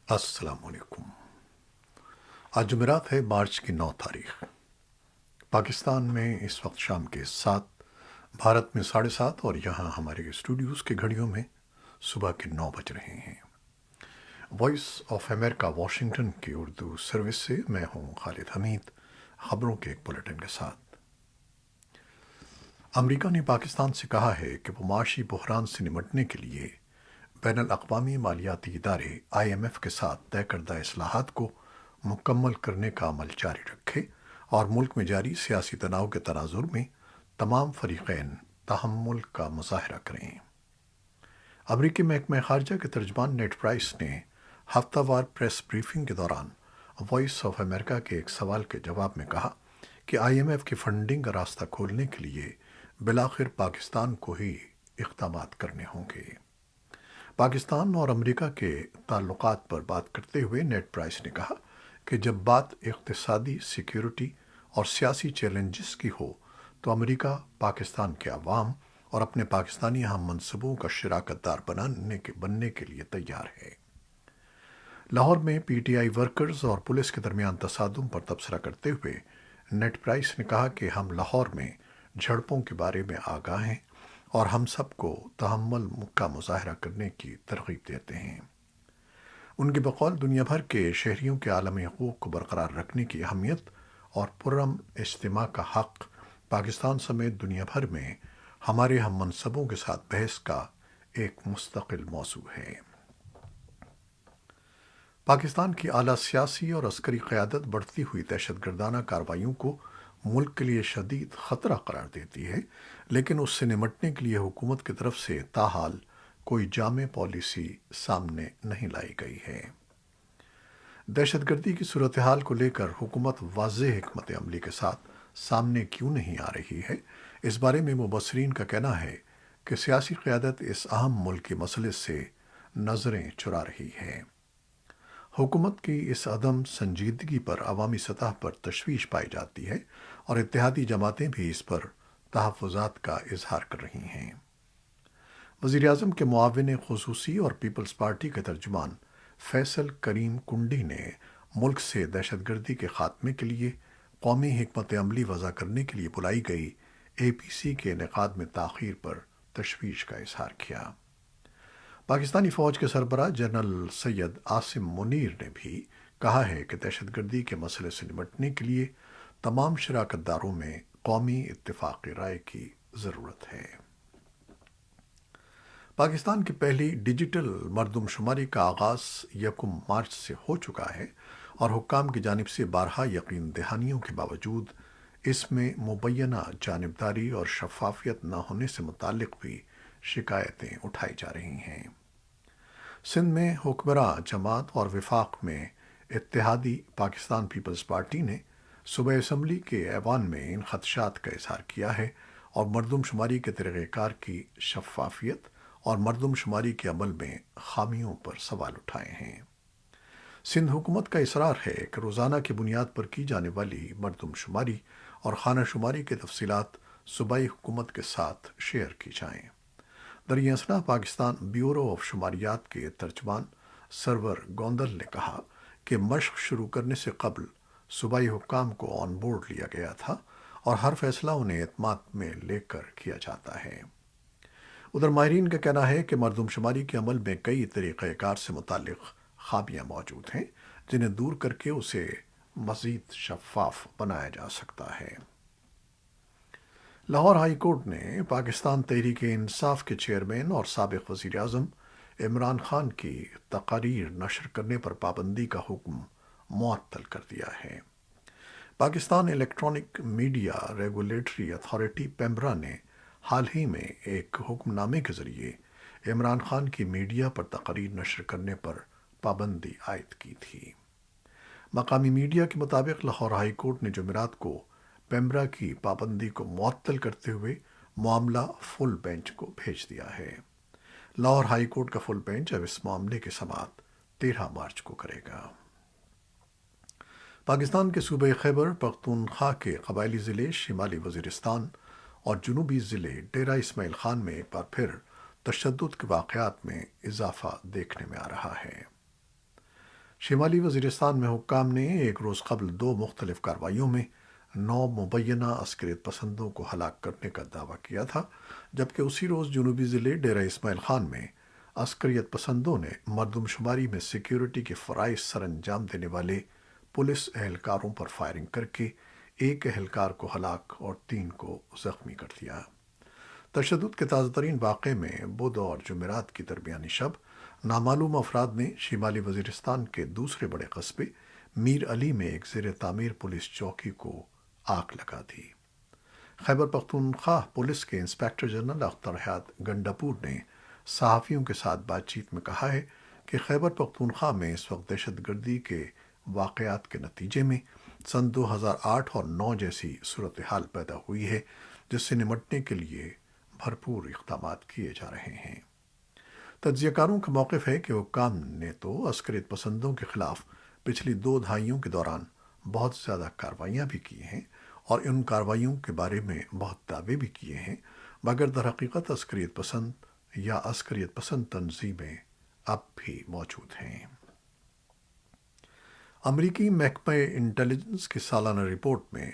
السلام علیکم۔ آج جمعرات ہے، مارچ کی 9 تاریخ۔ پاکستان میں اس وقت شام کے 7، بھارت میں 7:30 اور یہاں ہمارے اسٹوڈیوز کی گھڑیوں میں صبح کے 9 بج رہے ہیں۔ وائس آف امریکہ واشنگٹن کی اردو سروس سے میں ہوں خالد حمید، خبروں کے ایک بلیٹن کے ساتھ۔ امریکہ نے پاکستان سے کہا ہے کہ وہ معاشی بحران سے نمٹنے کے لیے بین الاقوامی مالیاتی ادارے IMF کے ساتھ طے کردہ اصلاحات کو مکمل کرنے کا عمل جاری رکھے اور ملک میں جاری سیاسی تناؤ کے تناظر میں تمام فریقین تحمل کا مظاہرہ کریں۔ امریکی محکمہ خارجہ کے ترجمان نیڈ پرائس نے ہفتہ وار پریس بریفنگ کے دوران وائس آف امریکہ کے ایک سوال کے جواب میں کہا کہ IMF کی فنڈنگ کا راستہ کھولنے کے لیے بالآخر پاکستان کو ہی اقدامات کرنے ہوں گے۔ پاکستان اور امریکہ کے تعلقات پر بات کرتے ہوئے نیڈ پرائس نے کہا کہ جب بات اقتصادی، سیکیورٹی اور سیاسی چیلنجز کی ہو تو امریکہ پاکستان کے عوام اور اپنے پاکستانی ہم منصبوں کا شراکت دار بننے کے لیے تیار ہے۔ لاہور میں PTI ورکرز اور پولیس کے درمیان تصادم پر تبصرہ کرتے ہوئے نیڈ پرائس نے کہا کہ ہم لاہور میں جھڑپوں کے بارے میں آگاہ ہیں اور ہم سب کو تحمل کا مظاہرہ کرنے کی ترغیب دیتے ہیں۔ ان کے بقول دنیا بھر کے شہریوں کے عالمی حقوق کو برقرار رکھنے کی اہمیت اور پرامن اجتماع کا حق پاکستان سمیت دنیا بھر میں ہمارے ہم منصبوں کے ساتھ بحث کا ایک مستقل موضوع ہے۔ پاکستان کی اعلیٰ سیاسی اور عسکری قیادت بڑھتی ہوئی دہشت گردانہ کارروائیوں کو ملک کے لیے شدید خطرہ قرار دیتی ہے، لیکن اس سے نمٹنے کے لیے حکومت کی طرف سے تاحال کوئی جامع پالیسی سامنے نہیں لائی گئی ہے۔ دہشت گردی کی صورتحال کو لے کر حکومت واضح حکمت عملی کے ساتھ سامنے کیوں نہیں آ رہی ہے، اس بارے میں مبصرین کا کہنا ہے کہ سیاسی قیادت اس اہم ملکی مسئلے سے نظریں چرا رہی ہے۔ حکومت کی اس عدم سنجیدگی پر عوامی سطح پر تشویش پائی جاتی ہے اور اتحادی جماعتیں بھی اس پر تحفظات کا اظہار کر رہی ہیں۔ وزیراعظم کے معاون خصوصی اور پیپلز پارٹی کے ترجمان فیصل کریم کنڈی نے ملک سے دہشت گردی کے خاتمے کے لیے قومی حکمت عملی وضع کرنے کے لیے بلائی گئی APC کے انعقاد میں تاخیر پر تشویش کا اظہار کیا۔ پاکستانی فوج کے سربراہ جنرل سید عاصم منیر نے بھی کہا ہے کہ دہشت گردی کے مسئلے سے نمٹنے کے لیے تمام شراکت داروں میں قومی اتفاق رائے کی ضرورت ہے۔ پاکستان کی پہلی ڈیجیٹل مردم شماری کا آغاز 1 مارچ سے ہو چکا ہے اور حکام کی جانب سے بارہا یقین دہانیوں کے باوجود اس میں مبینہ جانبداری اور شفافیت نہ ہونے سے متعلق بھی شکایتیں اٹھائی جا رہی ہیں۔ سندھ میں حکمراں جماعت اور وفاق میں اتحادی پاکستان پیپلز پارٹی نے صوبہ اسمبلی کے ایوان میں ان خدشات کا اظہار کیا ہے اور مردم شماری کے طریقہ کار کی شفافیت اور مردم شماری کے عمل میں خامیوں پر سوال اٹھائے ہیں۔ سندھ حکومت کا اصرار ہے کہ روزانہ کی بنیاد پر کی جانے والی مردم شماری اور خانہ شماری کی تفصیلات صوبائی حکومت کے ساتھ شیئر کی جائیں۔ دریں اثنا پاکستان بیورو آف شماریات کے ترجمان سرور گوندل نے کہا کہ مشق شروع کرنے سے قبل صوبائی حکام کو آن بورڈ لیا گیا تھا اور ہر فیصلہ انہیں اعتماد میں لے کر کیا جاتا ہے۔ ادھر ماہرین کا کہنا ہے کہ مردم شماری کے عمل میں کئی طریقہ کار سے متعلق خامیاں موجود ہیں جنہیں دور کر کے اسے مزید شفاف بنایا جا سکتا ہے۔ لاہور ہائی کورٹ نے پاکستان تحریک انصاف کے چیئرمین اور سابق وزیر اعظم عمران خان کی تقاریر نشر کرنے پر پابندی کا حکم معطل کر دیا ہے۔ Pakistan electronic media regulatory authority PEMRA نے حال ہی میں ایک حکم نامے کے ذریعے عمران خان کی میڈیا پر تقاریر نشر کرنے پر پابندی عائد کی تھی۔ مقامی میڈیا کے مطابق لاہور ہائی کورٹ نے جمعرات کو پیمرا کی پابندی کو معطل کرتے ہوئے معاملہ فل بینچ کو بھیج دیا ہے۔ لاہور ہائی کورٹ کا فل بینچ اب اس معاملے کی سماعت 13 مارچ کو کرے گا۔ پاکستان کے صوبہ خیبر پختونخوا کے قبائلی ضلع شمالی وزیرستان اور جنوبی ضلع ڈیرہ اسماعیل خان میں ایک بار پھر تشدد کے واقعات میں اضافہ دیکھنے میں آ رہا ہے۔ شمالی وزیرستان میں حکام نے ایک روز قبل دو مختلف کارروائیوں میں 9 مبینہ عسکریت پسندوں کو ہلاک کرنے کا دعویٰ کیا تھا، جبکہ اسی روز جنوبی ضلع ڈیرہ اسماعیل خان میں عسکریت پسندوں نے مردم شماری میں سیکیورٹی کے فرائض سر انجام دینے والے پولیس اہلکاروں پر فائرنگ کر کے ایک اہلکار کو ہلاک اور 3 کو زخمی کر دیا۔ تشدد کے تازہ ترین واقعے میں بدھ اور جمعرات کی درمیانی شب نامعلوم افراد نے شمالی وزیرستان کے دوسرے بڑے قصبے میر علی میں ایک زیر تعمیر پولیس چوکی کو آگ لگا دی۔ خیبر پختونخوا پولیس کے انسپکٹر جنرل اختر حیات گنڈاپور نے صحافیوں کے ساتھ بات چیت میں کہا ہے کہ خیبر پختونخوا میں اس وقت دہشت گردی کے واقعات کے نتیجے میں سن 2008 اور 9 جیسی صورتحال پیدا ہوئی ہے، جس سے نمٹنے کے لیے بھرپور اقدامات کیے جا رہے ہیں۔ تجزیہ کاروں کا موقف ہے کہ حکام نے تو عسکریت پسندوں کے خلاف پچھلی 2 دہائیوں کے دوران بہت زیادہ کارروائیاں بھی کی ہیں اور ان کارروائیوں کے بارے میں بہت دعوے بھی کیے ہیں، مگر در حقیقت عسکریت پسند یا عسکریت پسند تنظیمیں اب بھی موجود ہیں۔ امریکی محکمہ انٹیلیجنس کی سالانہ رپورٹ میں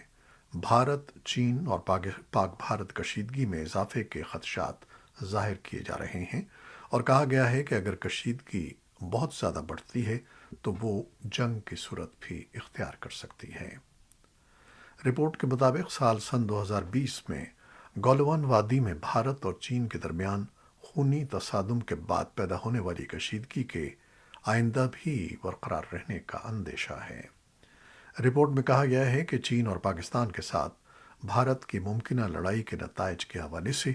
بھارت، چین اور پاک بھارت کشیدگی میں اضافے کے خدشات ظاہر کیے جا رہے ہیں اور کہا گیا ہے کہ اگر کشیدگی بہت زیادہ بڑھتی ہے تو وہ جنگ کی صورت بھی اختیار کر سکتی ہے۔ رپورٹ کے مطابق سن 2020 میں گولوان وادی میں بھارت اور چین کے درمیان خونی تصادم کے بعد پیدا ہونے والی کشیدگی کے آئندہ بھی برقرار رہنے کا اندیشہ ہے۔ رپورٹ میں کہا گیا ہے کہ چین اور پاکستان کے ساتھ بھارت کی ممکنہ لڑائی کے نتائج کے حوالے سے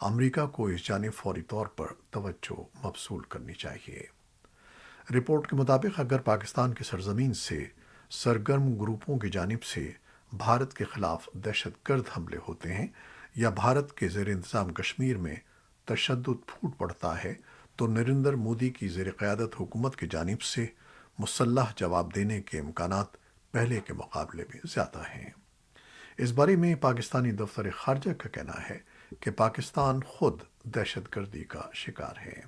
امریکہ کو اس جانب فوری طور پر توجہ مبذول کرنی چاہیے۔ رپورٹ کے مطابق اگر پاکستان کی سرزمین سے سرگرم گروپوں کی جانب سے بھارت کے خلاف دہشت گرد حملے ہوتے ہیں یا بھارت کے زیر انتظام کشمیر میں تشدد پھوٹ پڑتا ہے تو نریندر مودی کی زیر قیادت حکومت کی جانب سے مسلح جواب دینے کے امکانات پہلے کے مقابلے میں زیادہ ہیں۔ اس بارے میں پاکستانی دفتر خارجہ کا کہنا ہے کہ پاکستان خود دہشت گردی کا شکار ہے۔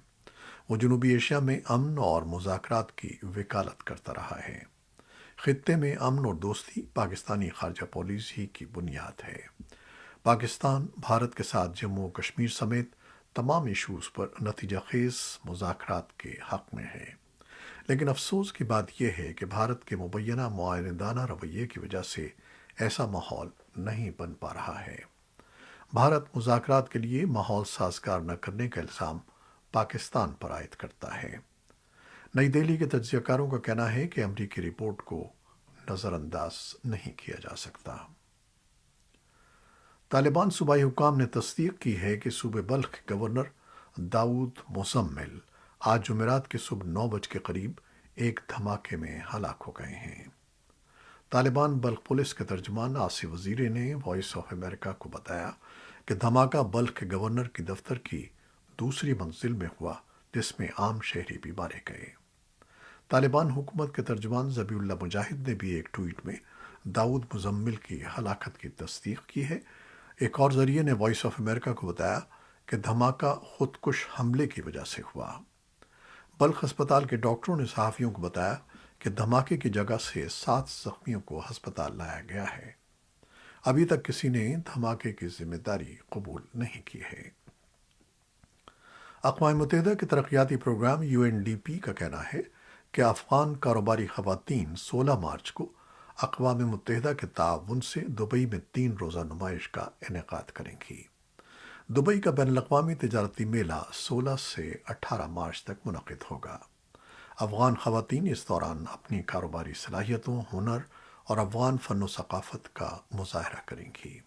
وہ جنوبی ایشیا میں امن اور مذاکرات کی وکالت کرتا رہا ہے۔ خطے میں امن اور دوستی پاکستانی خارجہ پالیسی کی بنیاد ہے۔ پاکستان بھارت کے ساتھ جموں و کشمیر سمیت تمام ایشوز پر نتیجہ خیز مذاکرات کے حق میں ہے، لیکن افسوس کی بات یہ ہے کہ بھارت کے مبینہ معاندانہ رویے کی وجہ سے ایسا ماحول نہیں بن پا رہا ہے۔ بھارت مذاکرات کے لیے ماحول سازگار نہ کرنے کا الزام پاکستان پر عائد کرتا ہے۔ نئی دہلی کے تجزیہ کاروں کا کہنا ہے کہ امریکی رپورٹ کو نظر انداز نہیں کیا جا سکتا۔ طالبان صوبائی حکام نے تصدیق کی ہے کہ صوبے بلخ کے گورنر داؤد مزمل آج جمعرات کی صبح 9 بج کے قریب ایک دھماکے میں ہلاک ہو گئے ہیں۔ طالبان بلخ پولیس کے ترجمان آصف وزیری نے وائس آف امریکہ کو بتایا کہ دھماکہ بلخ کے گورنر کی دفتر کی دوسری منزل میں ہوا، جس میں عام شہری بھی مارے گئے۔ طالبان حکومت کے ترجمان ذبیح اللہ مجاہد نے بھی ایک ٹویٹ میں داؤد مزمل کی ہلاکت کی تصدیق کی ہے۔ ایک اور ذریعے نے وائس آف امریکہ کو بتایا کہ دھماکہ خودکش حملے کی وجہ سے ہوا۔ بلخ ہسپتال کے ڈاکٹروں نے صحافیوں کو بتایا کہ دھماکے کی جگہ سے 7 زخمیوں کو ہسپتال لایا گیا ہے۔ ابھی تک کسی نے دھماکے کی ذمہ داری قبول نہیں کی ہے۔ اقوام متحدہ کے ترقیاتی پروگرام UNDP کا کہنا ہے کہ افغان کاروباری خواتین 16 مارچ کو اقوام متحدہ کے تعاون سے دبئی میں 3 روزہ نمائش کا انعقاد کریں گی۔ دبئی کا بین الاقوامی تجارتی میلہ 16 سے 18 مارچ تک منعقد ہوگا۔ افغان خواتین اس دوران اپنی کاروباری صلاحیتوں، ہنر اور افغان فن و ثقافت کا مظاہرہ کریں گی۔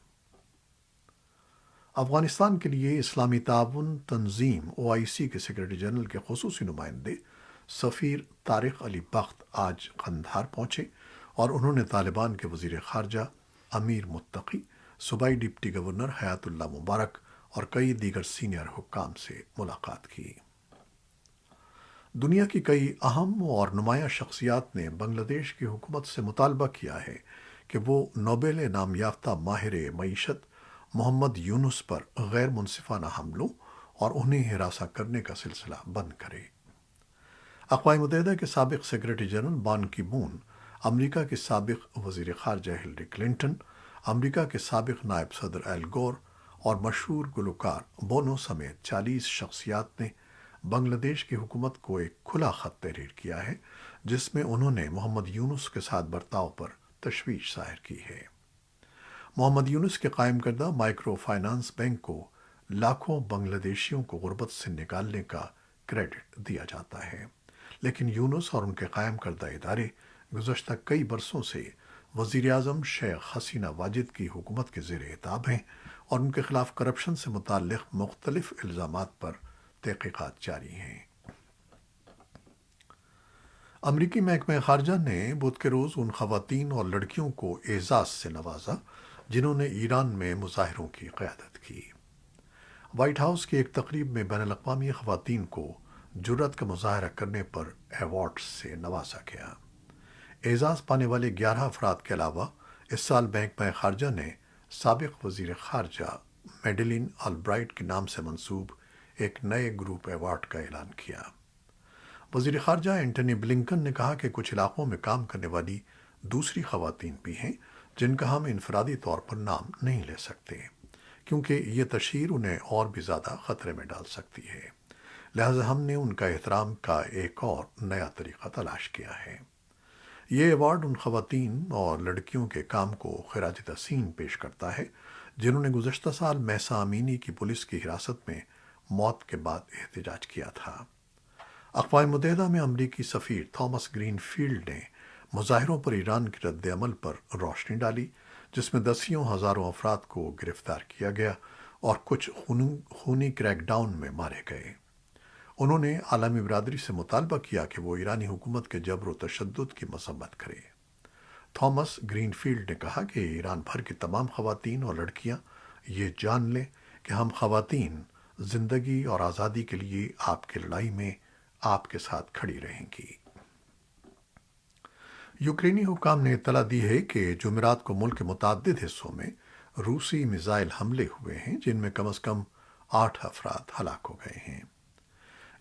افغانستان کے لیے اسلامی تعاون تنظیم OIC کے سیکرٹری جنرل کے خصوصی نمائندے سفیر طارق علی بخت آج قندھار پہنچے اور انہوں نے طالبان کے وزیر خارجہ امیر متقی، صوبائی ڈپٹی گورنر حیات اللہ مبارک اور کئی دیگر سینئر حکام سے ملاقات کی۔ دنیا کی کئی اہم اور نمایاں شخصیات نے بنگلہ دیش کی حکومت سے مطالبہ کیا ہے کہ وہ نوبل انعام یافتہ ماہر معیشت محمد یونس پر غیر منصفانہ حملوں اور انہیں ہراساں کرنے کا سلسلہ بند کرے۔ اقوام متحدہ کے سابق سیکرٹری جنرل بان کی مون، امریکہ کے سابق وزیر خارجہ ہلری کلنٹن، امریکہ کے سابق نائب صدر ایل گور اور مشہور گلوکار بونو سمیت 40 شخصیات نے بنگلہ دیش کی حکومت کو ایک کھلا خط تحریر کیا ہے، جس میں انہوں نے محمد یونس کے ساتھ برتاؤ پر تشویش ظاہر کی ہے۔ محمد یونس کے قائم کردہ مائکرو فائنانس بینک کو لاکھوں بنگلہ دیشیوں کو غربت سے نکالنے کا کریڈٹ دیا جاتا ہے، لیکن یونس اور ان کے قائم کردہ ادارے گزشتہ کئی برسوں سے وزیر اعظم شیخ حسینہ واجد کی حکومت کے زیر اعتاب ہیں اور ان کے خلاف کرپشن سے متعلق مختلف الزامات پر تحقیقات جاری ہیں۔ امریکی محکمہ خارجہ نے بدھ کے روز ان خواتین اور لڑکیوں کو اعزاز سے نوازا جنہوں نے ایران میں مظاہروں کی قیادت کی۔ وائٹ ہاؤس کی ایک تقریب میں بین الاقوامی خواتین کو جرأت کا مظاہرہ کرنے پر ایوارڈ سے نوازا گیا۔ اعزاز پانے والے 11 افراد کے علاوہ اس سال محکمہ خارجہ نے سابق وزیر خارجہ میڈلین البرائٹ کے نام سے منسوب ایک نئے گروپ ایوارڈ کا اعلان کیا۔ وزیر خارجہ اینٹنی بلنکن نے کہا کہ کچھ علاقوں میں کام کرنے والی دوسری خواتین بھی ہیں جن کا ہم انفرادی طور پر نام نہیں لے سکتے، کیونکہ یہ تشہیر انہیں اور بھی زیادہ خطرے میں ڈال سکتی ہے، لہذا ہم نے ان کا احترام کا ایک اور نیا طریقہ تلاش کیا ہے۔ یہ ایوارڈ ان خواتین اور لڑکیوں کے کام کو خراج تحسین پیش کرتا ہے جنہوں نے گزشتہ سال مہسا امینی کی پولیس کی حراست میں موت کے بعد احتجاج کیا تھا۔ اقوام متحدہ میں امریکی سفیر تھامس گرین فیلڈ نے مظاہروں پر ایران کے رد عمل پر روشنی ڈالی، جس میں دسیوں ہزاروں افراد کو گرفتار کیا گیا اور کچھ خونی کریک ڈاؤن میں مارے گئے۔ انہوں نے عالمی برادری سے مطالبہ کیا کہ وہ ایرانی حکومت کے جبر و تشدد کی مذمت کرے۔ تھامس گرین فیلڈ نے کہا کہ ایران بھر کی تمام خواتین اور لڑکیاں یہ جان لیں کہ ہم خواتین زندگی اور آزادی کے لیے آپ کی لڑائی میں آپ کے ساتھ کھڑی رہیں گی۔ یوکرینی حکام نے اطلاع دی ہے کہ جمعرات کو ملک کے متعدد حصوں میں روسی میزائل حملے ہوئے ہیں جن میں کم از کم 8 افراد ہلاک ہو گئے ہیں۔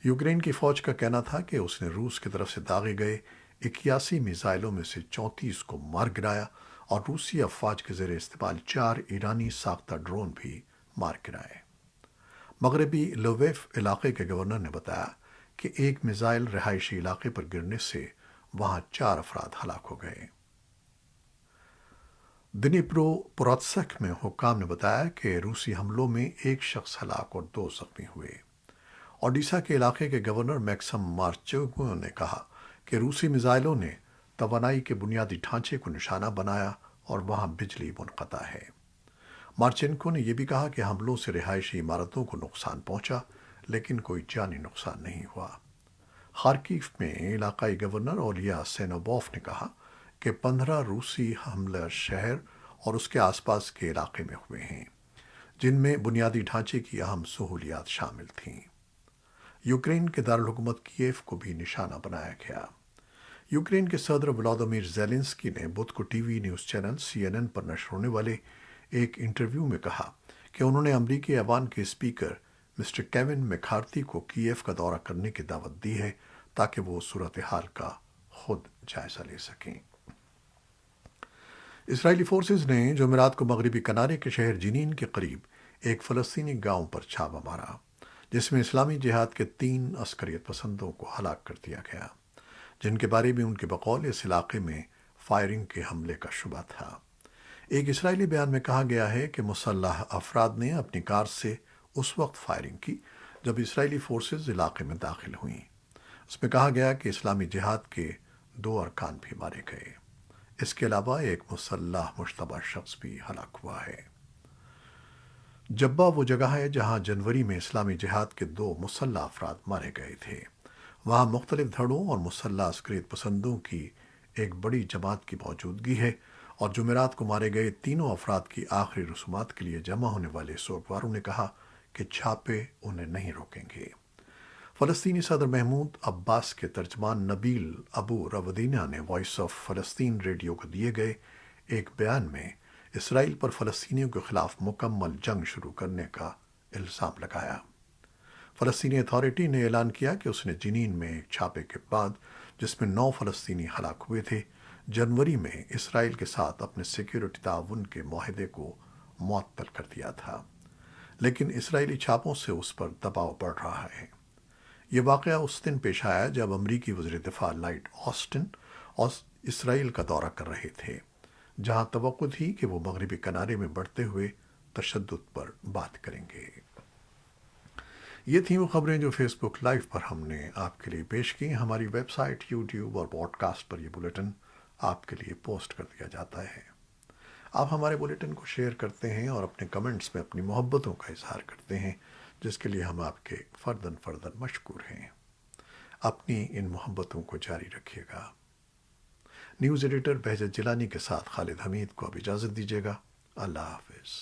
یوکرین کی فوج کا کہنا تھا کہ اس نے روس کی طرف سے داغے گئے 81 میزائلوں میں سے 34 کو مار گرایا اور روسی افواج کے زیر استعمال 4 ایرانی ساختہ ڈرون بھی مار گرائے۔ مغربی لویف علاقے کے گورنر نے بتایا کہ ایک میزائل رہائشی علاقے پر گرنے سے وہاں 4 افراد ہلاک ہو گئے۔ دنیپرو پروتسک میں حکام نے بتایا کہ روسی حملوں میں ایک شخص ہلاک اور 2 زخمی ہوئے۔ اوڈیشہ کے علاقے کے گورنر میکسم مارچینکو نے کہا کہ روسی میزائلوں نے توانائی کے بنیادی ڈھانچے کو نشانہ بنایا اور وہاں بجلی منقطع ہے۔ مارچینکو نے یہ بھی کہا کہ حملوں سے رہائشی عمارتوں کو نقصان پہنچا لیکن کوئی جانی نقصان نہیں ہوا۔ خارکیف میں علاقائی گورنر اولیا سینوبوف نے کہا کہ 15 روسی حملے شہر اور اس کے آس پاس کے علاقے میں ہوئے ہیں، جن میں بنیادی ڈھانچے کی اہم سہولیات شامل تھیں۔ یوکرین کے دارالحکومت کیف کو بھی نشانہ بنایا گیا۔ یوکرین کے صدر ولادیمیر زیلنسکی نے بدھ کو T V news channel CNN پر نشر ہونے والے ایک انٹرویو میں کہا کہ انہوں نے امریکی ایوان کے اسپیکر مسٹر کیون میکارتھی کو کیف کا دورہ کرنے کی دعوت دی ہے تاکہ وہ صورتحال کا خود جائزہ لے سکیں۔ اسرائیلی فورسز نے جمعرات کو مغربی کنارے کے شہر جنین کے قریب ایک فلسطینی گاؤں پر چھاپہ مارا، جس میں اسلامی جہاد کے 3 عسکریت پسندوں کو ہلاک کر دیا گیا، جن کے بارے میں ان کے بقول اس علاقے میں فائرنگ کے حملے کا شبہ تھا۔ ایک اسرائیلی بیان میں کہا گیا ہے کہ مسلح افراد نے اپنی کار سے اس وقت فائرنگ کی جب اسرائیلی فورسز علاقے میں داخل ہوئیں۔ اس میں کہا گیا کہ اسلامی جہاد کے 2 ارکان بھی مارے گئے۔ اس کے علاوہ ایک مسلح مشتبہ شخص بھی ہلاک ہوا ہے۔ جبہ وہ جگہ ہے جہاں جنوری میں اسلامی جہاد کے 2 مسلح افراد مارے گئے تھے۔ وہاں مختلف دھڑوں اور مسلح عسکریت پسندوں کی ایک بڑی جماعت کی موجودگی ہے اور جمعرات کو مارے گئے تینوں افراد کی آخری رسومات کے لیے جمع ہونے والے سوگواروں نے کہا کہ چھاپے انہیں نہیں روکیں گے۔ فلسطینی صدر محمود عباس کے ترجمان نبیل ابو رودینہ نے وائس آف فلسطین ریڈیو کو دیے گئے ایک بیان میں اسرائیل پر فلسطینیوں کے خلاف مکمل جنگ شروع کرنے کا الزام لگایا۔ فلسطینی اتھارٹی نے اعلان کیا کہ اس نے جنین میں ایک چھاپے کے بعد جس میں 9 فلسطینی ہلاک ہوئے تھے، جنوری میں اسرائیل کے ساتھ اپنے سیکیورٹی تعاون کے معاہدے کو معطل کر دیا تھا، لیکن اسرائیلی چھاپوں سے اس پر دباؤ بڑھ رہا ہے۔ یہ واقعہ اس دن پیش آیا جب امریکی وزیر دفاع لائٹ آسٹن اور اسرائیل کا دورہ کر رہے تھے، جہاں توقع تھی کہ وہ مغربی کنارے میں بڑھتے ہوئے تشدد پر بات کریں گے۔ یہ تھیں وہ خبریں جو فیس بک لائیو پر ہم نے آپ کے لیے پیش کی۔ ہماری ویب سائٹ، یوٹیوب اور پوڈ کاسٹ پر یہ بلیٹن آپ کے لیے پوسٹ کر دیا جاتا ہے۔ آپ ہمارے بلیٹن کو شیئر کرتے ہیں اور اپنے کمنٹس میں اپنی محبتوں کا اظہار کرتے ہیں، جس کے لیے ہم آپ کے فرداً مشکور ہیں۔ اپنی ان محبتوں کو جاری رکھیے گا۔ نیوز ایڈیٹر بہجت جیلانی کے ساتھ خالد حمید کو اب اجازت دیجیے گا۔ اللہ حافظ۔